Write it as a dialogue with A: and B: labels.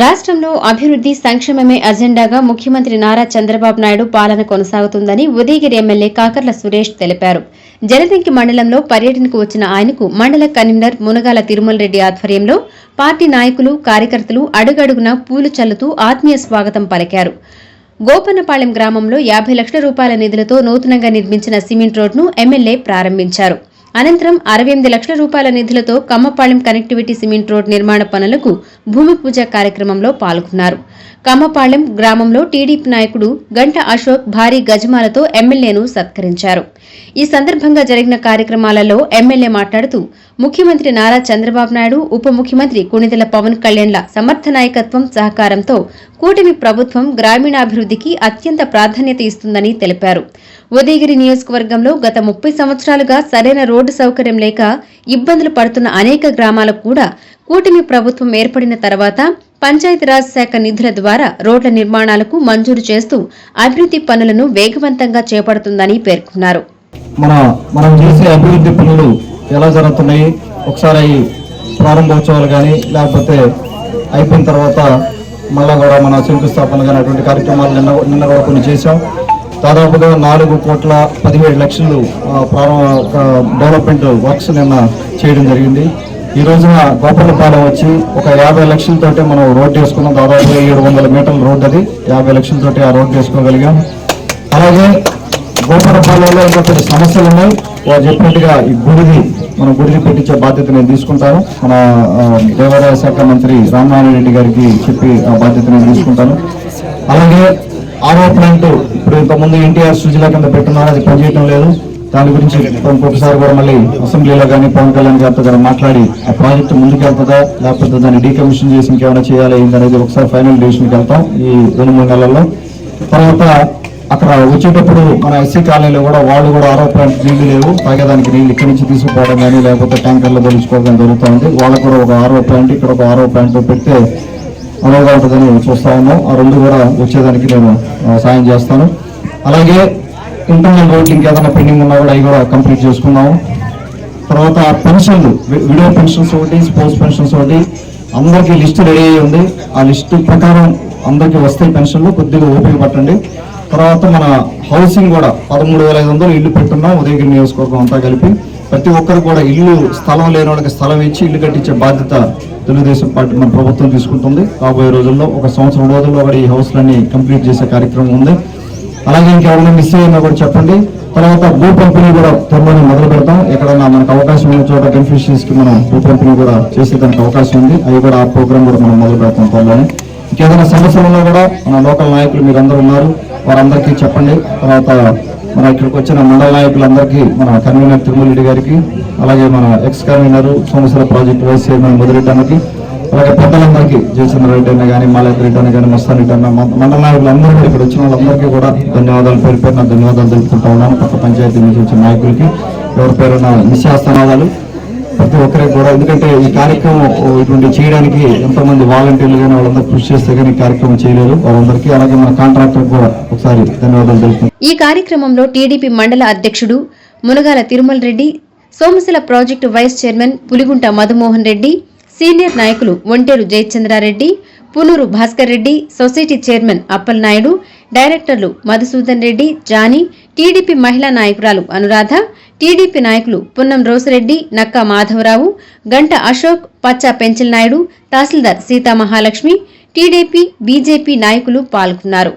A: రాష్ట్రంలో అభివృద్ధి సంక్షేమమే అజెండాగా ముఖ్యమంత్రి నారా చంద్రబాబు నాయుడు పాలన కొనసాగుతుందని ఉదయగిరి ఎమ్మెల్యే కాకర్ల సురేష్ తెలిపారు. జలదంకి మండలంలో పర్యటనకు వచ్చిన ఆయనకు మండల కన్వీనర్ మునగాల తిరుమల రెడ్డి ఆధ్వర్యంలో పార్టీ నాయకులు, కార్యకర్తలు అడుగడుగునా పూలు చల్లుతూ ఆత్మీయ స్వాగతం పలికారు. గోపన్నపాలెం గ్రామంలో 50 లక్షల రూపాయల నిధులతో నూతనంగా నిర్మించిన సిమెంట్ రోడ్ను ఎమ్మెల్యే ప్రారంభించారు. అనంతరం 68 లక్షల రూపాయల నిధులతో కమ్మపాలెం కనెక్టివిటీ సిమెంట్ రోడ్ నిర్మాణ పనులకు భూమి పూజ కార్యక్రమంలో పాల్గొన్నారు. కమ్మపాలెం గ్రామంలో టీడీపీ నాయకుడు గంట అశోక్ భారీ గజమాలతో ఎమ్మెల్యేను సత్కరించారు. ఈ సందర్భంగా జరిగిన కార్యక్రమాలలో ఎమ్మెల్యే మాట్లాడుతూ ముఖ్యమంత్రి నారా చంద్రబాబు నాయుడు, ఉప ముఖ్యమంత్రి కొణిదెల పవన్ కళ్యాణ్ల సమర్థ నాయకత్వం, సహకారంతో కూటమి ప్రభుత్వం గ్రామీణాభివృద్ధికి అత్యంత ప్రాధాన్యత ఇస్తుందని తెలిపారు. ఉదయగిరి నియోజకవర్గంలో గత 30 సంవత్సరాలుగా సరైన రోడ్డు సౌకర్యం లేక ఇబ్బందులు పడుతున్న అనేక గ్రామాలకు కూడా కూటమి ప్రభుత్వం ఏర్పడిన తర్వాత పంచాయతీరాజ్ శాఖ నిధుల ద్వారా రోడ్ల నిర్మాణాలకు మంజూరు చేస్తూ అభివృద్ధి పనులను వేగవంతంగా చేపడుతుందని పేర్కొన్నారు.
B: మనం చేసే అభివృద్ధి పనులు ఎలా జరుగుతున్నాయి, ఒకసారి ప్రారంభోత్సవాలు కానీ లేకపోతే అయిపోయిన తర్వాత మళ్ళా కూడా మన శంకుస్థాపన కానీ అటువంటి కార్యక్రమాలు నిన్న కూడా కొన్ని చేశాం. దాదాపుగా 4,17,00,000 డెవలప్మెంట్ వర్క్స్ నిన్న చేయడం జరిగింది. ఈ రోజున గోపన్నపాలెం వచ్చి ఒక 50 లక్షలతోటి మనం రోడ్డు వేసుకున్నాం. దాదాపు 700 మీటర్ల రోడ్డు, అది 50 లక్షలతోటి ఆ రోడ్డు వేసుకోగలిగాం. అలాగే గోపన్నపాలెంలో ఇంకా కొన్ని సమస్యలు ఉన్నాయి. వారు చెప్పినట్టుగా ఈ గుడిది పెట్టించే బాధ్యత నేను తీసుకుంటాను. మన దేవాదాయ శాఖ మంత్రి రామనారాయణ రెడ్డి గారికి చెప్పి ఆ బాధ్యత నేను తీసుకుంటాను. అలాగే ఆరో ప్లాంట్ ఇప్పుడు ఇంతకుముందు ఎన్టీఆర్ సుజలా కింద పెట్టున్నారు, అది పనిచేయడం లేదు. దాని గురించి ఇంకొకసారి కూడా మళ్ళీ అసెంబ్లీలో కానీ పవన్ కళ్యాణ్ గారితో కానీ మాట్లాడి ఆ ప్రాజెక్టు ముందుకు వెళ్తుందా లేకపోతే దాన్ని డీకమిషన్ చేసి ఇంకేమైనా చేయాలి అనేది ఒకసారి ఫైనల్ డెసిషన్కి వెళ్తాం ఈ 2-3 నెలల్లో. తర్వాత అక్కడ వచ్చేటప్పుడు మన ఎస్సీ కాలనీలో కూడా వాళ్ళు కూడా ఆరో ప్లాంట్ నీళ్లు లేవు, తాగేదానికి నీళ్ళు ఇక్కడి నుంచి తీసుకుపోవడం కానీ లేకపోతే ట్యాంకర్లో తొలుచుకోవడం జరుగుతుంది. వాళ్ళకు కూడా ఒక ఆరో ప్లాంట్, ఇక్కడ ఒక ఆరో ప్లాంట్ పెడితే అనువుగా ఉంటుందని చూస్తా ఉన్నాం. ఆ రెండు కూడా వచ్చేదానికి నేను సాయం చేస్తాను. అలాగే ఇంటర్నల్ రోడ్లు ఇంకేదైనా పెండింగ్ ఉన్నా కూడా అవి కూడా కంప్లీట్ చేసుకున్నాము. తర్వాత పెన్షన్లు, విడో పెన్షన్స్ ఒకటి, స్పోర్ట్స్ పెన్షన్స్ ఒకటి, అందరికీ లిస్టు రెడీ అయ్యి ఉంది. ఆ లిస్టు ప్రకారం అందరికీ వస్తాయి పెన్షన్లు, కొద్దిగా ఓపిక పట్టండి. తర్వాత మన హౌసింగ్ కూడా 13,500 ఇల్లు పెట్టున్నాం ఉదయగిరి నియోజకవర్గం అంతా కలిపి. ప్రతి ఒక్కరు కూడా ఇల్లు, స్థలం లేని వాళ్ళకి స్థలం ఇచ్చి ఇల్లు కట్టించే బాధ్యత తెలుగుదేశం పార్టీ మన ప్రభుత్వం తీసుకుంటుంది. రాబోయే రోజుల్లో 1 సంవత్సరం రోజుల్లో కూడా ఈ హౌస్లన్నీ కంప్లీట్ చేసే కార్యక్రమం ఉంది. అలాగే ఇంకెవరైనా మిస్ అయినా కూడా చెప్పండి. తర్వాత భూ పంపిణీ కూడా త్వరలోనే మొదలు పెడతాం. ఎక్కడైనా మనకు అవకాశం ఉన్న చోట బెనిఫిషరీస్ కి మనం భూ పంపిణీ కూడా చేసేదానికి అవకాశం ఉంది. అవి కూడా ఆ ప్రోగ్రామ్ కూడా మనం మొదలు పెడతాం త్వరలోనే. ఇంకేదైనా సమస్యలు ఉన్నా కూడా మన లోకల్ నాయకులు మీరు అందరూ ఉన్నారు, వారందరికీ చెప్పండి. తర్వాత మన ఇక్కడికి వచ్చిన మండల నాయకులందరికీ, మన కన్వీనర్ తిరుమల రెడ్డి గారికి, అలాగే మన ex convener Somasila project vice chairman మొదలెడ్డి అన్నకి, అలాగే పెద్దలందరికీ జయచంద్ర రెడ్డి అన్న కానీ, మాలతి రెడ్డి అన్న కానీ, మస్తాన్ రెడ్డి అన్న, మండల నాయకులందరూ కూడా ఇక్కడ వచ్చిన వాళ్ళందరికీ కూడా ధన్యవాదాలు, పేరు పేరున ధన్యవాదాలు తెలుపుకుంటా ఉన్నాను. పక్క పంచాయతీ నుంచి వచ్చిన నాయకులకి ఎవరి పేరున నిశ్చాస్తనాదాలు ప్రతి ఒక్కరికి కూడా. ఎందుకంటే ఈ కార్యక్రమం ఇటువంటి చేయడానికి ఎంతోమంది వాలంటీర్లు కానీ వాళ్ళందరూ కృషి చేస్తే కానీ ఈ కార్యక్రమం చేయలేదు వాళ్ళందరికీ. అలాగే మన కాంట్రాక్టర్ కూడా ఒకసారి ధన్యవాదాలు తెలుపుతున్నాను.
A: ఈ కార్యక్రమంలో టీడీపీ మండల అధ్యక్షుడు Munagala Tirumala Reddy, Somasila project vice chairman Puligunta Madhumohan Reddy, senior నాయకులు ఒంటేరు జయచంద్రారెడ్డి, పునూరు భాస్కర్ రెడ్డి, సొసైటీ చైర్మన్ అప్పలనాయుడు, డైరెక్టర్లు మధుసూదన్ రెడ్డి, జానీ, టీడీపీ మహిళా నాయకురాలు అనురాధ, టీడీపీ నాయకులు పున్నం రోసిరెడ్డి, నక్కా మాధవరావు, గంట అశోక్, పచ్చా పెంచల్ నాయుడు, తహసీల్దార్ సీతా మహాలక్ష్మి, టీడీపీ, బీజేపీ నాయకులు పాల్గొన్నారు.